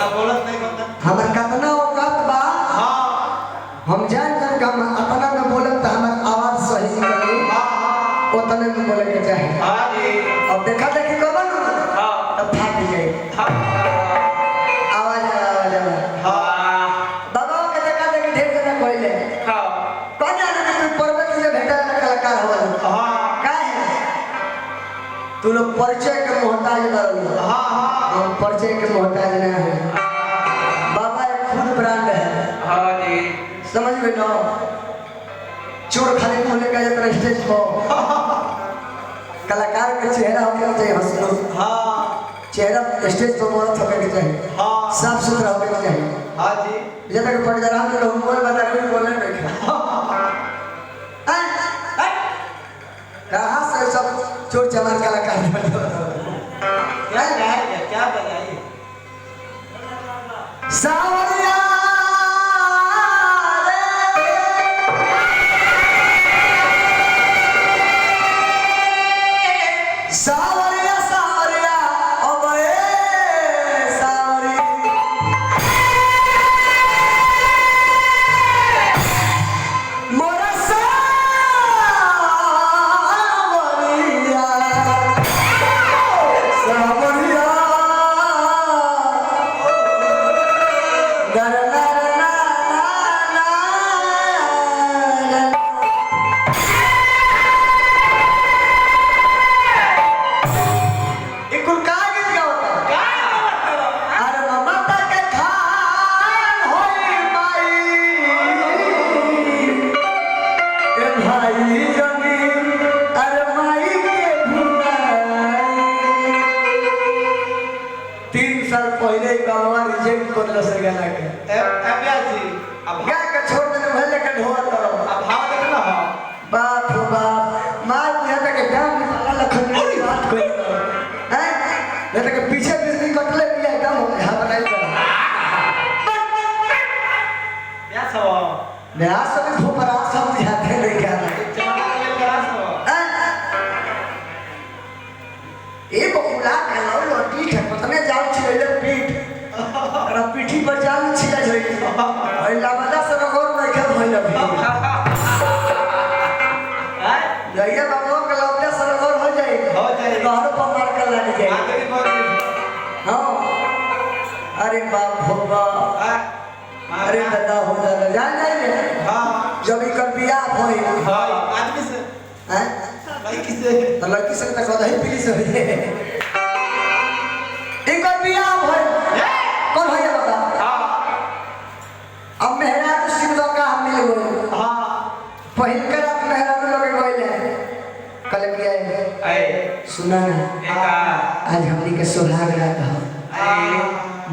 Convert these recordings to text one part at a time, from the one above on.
हमर कतना औकात बा हम जान कर हम अपना में बोलत त हमर आवाज सही निकले ओतने में बोले के चाहे हां जी अब देखा देखी करबा ना हां तब फाट जाए आवाज हां बाबा के देखा देखी ढेर जना कहले हां कौन जाने तू पर्वत से भेटा कलाकार होल हां काहे तू लोग परिचय के मोहताज करो हां हां हम परिचय के मोहताज नहीं है बाबा एक खुद ब्रांड है हां जी समझ में ना चोर खाली बोले का जब स्टेज पर कलाकार का चेहरा होना चाहिए हंसमुख हां चेहरा स्टेज पर बहुत होना चाहिए हां साफ सुथरा होना चाहिए हां जी जब तक पड़ जा रहा है लोग बोल बता कोई बोलने नहीं कहां से सब चोर चमार कलाकार क्या बताइए सावरिया सावरिया सावरिया ओए सावरी मोरा सावरिया सावरिया गरला ना ना पहले गांव रिजेक्ट कर ल से गाना के अभ्यासी अब गा के छोड़ दे भले के ढोल करो अब भाव देख ना बाप हो बाप मार दिया तक गांव में साला लखन की बात कोई हैं ये तक पीछे बिजली कटले पिया गांव में हां बनाई क्या सब नया सब फुपरा सब जाते नहीं क्या ए बकुला के लो लोटी है पतने जाल छिले पीठ और पीठी पर जाल छिला जोई और लाबदा से रगोर में के भइल भी हैं जइया बाबू के लाबदा से रगोर हो जाए घर पर मार के लग जाए हां अरे बाप हो बाप अरे दादा हो दादा जान जाए हां जब इकर बियाह होई हां आदमी से हैं लड़की से तो लड़की से तक कदा ही पीली से हो जाए इनका बियाह होय कौन होय बाबा हां अब मेहरा सिंह का हम मिल गए हां पहिल के रात मेहरा लोग गइले कल किया आए सुना ना आज हमनी के सुहाग रात है आए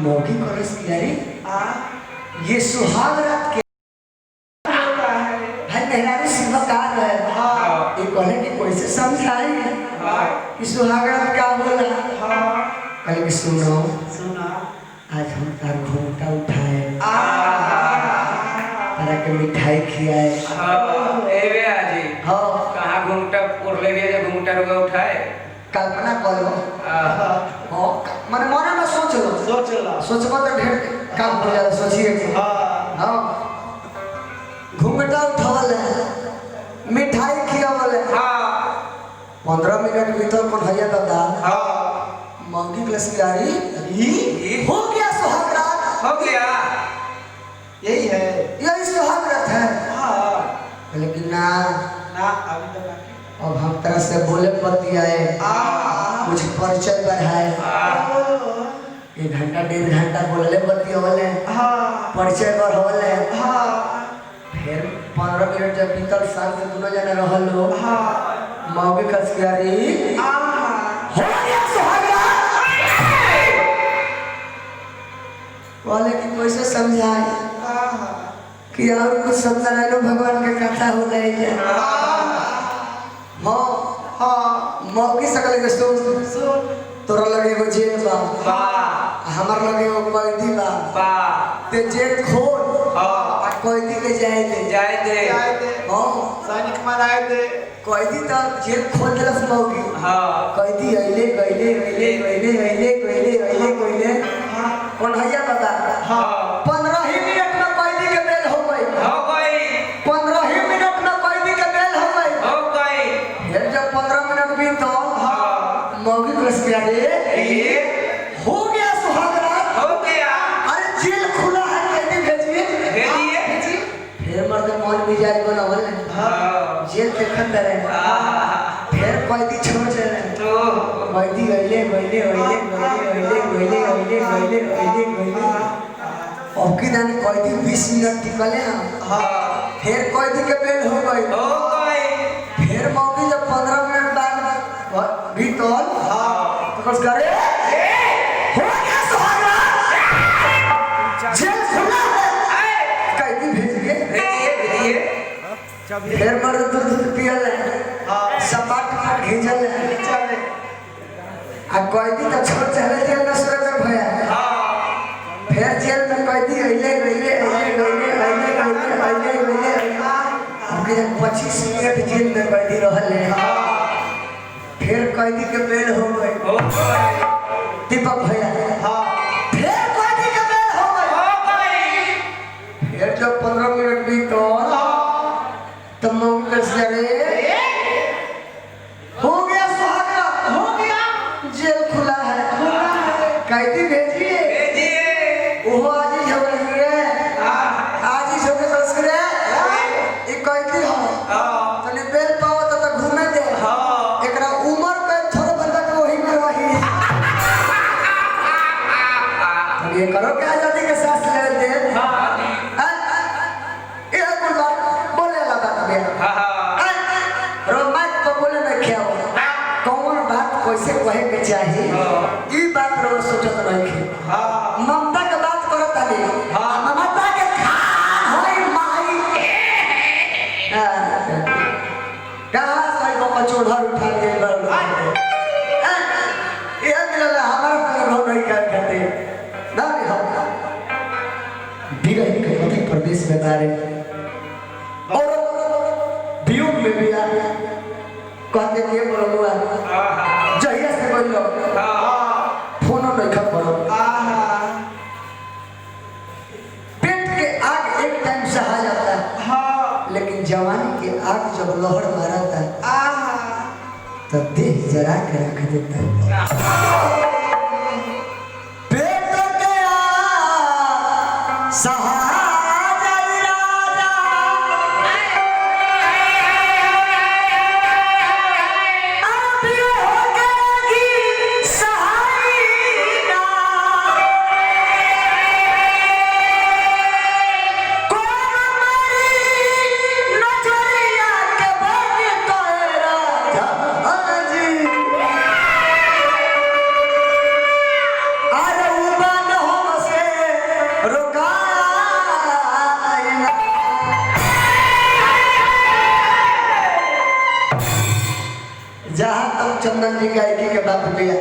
मौकी करस किया रे ये सुहाग रात के है मेहरा सिंह का है ये कहले कि कैसे समझाई कि सुहागरात क्या बोला कहले कि सुनो सुना आज हम तार घूंघटा उठाए तारा के मिठाई खिलाए ए बे आजी हां कहां घूंघटा पुर ले गए जब घूंघटा रुका उठाए कल्पना करो हां मन मन में सोच लो सोचबो तो ढेर काम हो जाला सोचिए हां घूंघटा उठावले मिठाई खियावले हां 15 मिनट भीतर कौन भैया दादा हां मंगी क्लास की यारी हो गया सुहागरात हो गया यही है यही सुहागरात है हां लेकिन ना ना अभी तो बाकी अब हम तरह से बोले बतियाए कुछ परिचय बढ़ाए 1 घंटा 1.5 घंटा बोलले बतियावले हां परिचय बढ़ावले हां फिर 15 मिनट जब बीतल साल से दोनों जना रहल लो हां मौगी कसकारी हो गया सुहागरात वाले की कैसे समझाए कि और कुछ सत्यनारायण भगवान के कथा हो रही है हां हां मौगी सकल के सुन तोरा लगे वो जेल बा हमार लगे वो कैदी बा ते जेल खोल आ कैदी के जाए दे हां सैनिक माराए दे कैदी त जेल खोल देलस मौगी हां कैदी अइले हां कन्हैया दादा 15 ही मिनट में कैदी के बेल हो गई 15 ही मिनट में कैदी के बेल हो गई फिर जब 15 मिनट बीतो मौगी कस गया रे हो गया सुहागरात हो गया। अरे जेल खुला है कैदी भेजिए फिर मर्द मन मिजाज बनावल जेल देखत रहे फिर कैदी छोड़ चले कैदी गइले अब की दानी कैदी 20 मिनट टिकले फिर कैदी के बेल हो गई फिर मौगी जब 15 मिनट बाद बीतल तो कुछ करे हो गया सुहागरात जेल खुला है कैदी भेजिए फिर मर्द दूध पियल सपाट घिंचल आ कैदी तो छोड़ चले जेल में सुरत में भया फिर जेल में कैदी अइले 25 मिनट जेल में कैदी रहल फिर कैदी के बेल हो गई दीपक भैया फिर कैदी के बेल हो गई फिर जब 15 मिनट बीतो तो मौगी कस रे हो गया सुहागरात हो गया जेल खुला है कैदी भेजिए वो आज ही झगड़ रे आज ही झगड़ कस रे ये कैदी हो तने बेल पाओ तो घूमे दे एकरा उम्र पे थोड़ा बंदा के वही में रही ये करो क्या आजादी के साथ ले दे ये कोई बात बोले लगा तबे रोमांच को बोले में क्या हो कौन बात कैसे कहे के चाहिए ई बात रो सोचत रखे ममता के बात करत आले ममता के खान होई माई कहां से को चोधर उठा के बर ये मिलल हमारा घर नहीं कर करते ना हो बिगड़ के मध्य प्रदेश में बारे और वियोग में भी कहते के बोलुआ जहिया से बोलो फोन नहीं खा पड़ो पेट के आग एक टाइम सहा जाता है लेकिन जवानी के आग जब लहर मारता है तब देह जरा के रख देता है पेट के आग सहा चंदन जी गायकी के बात भैया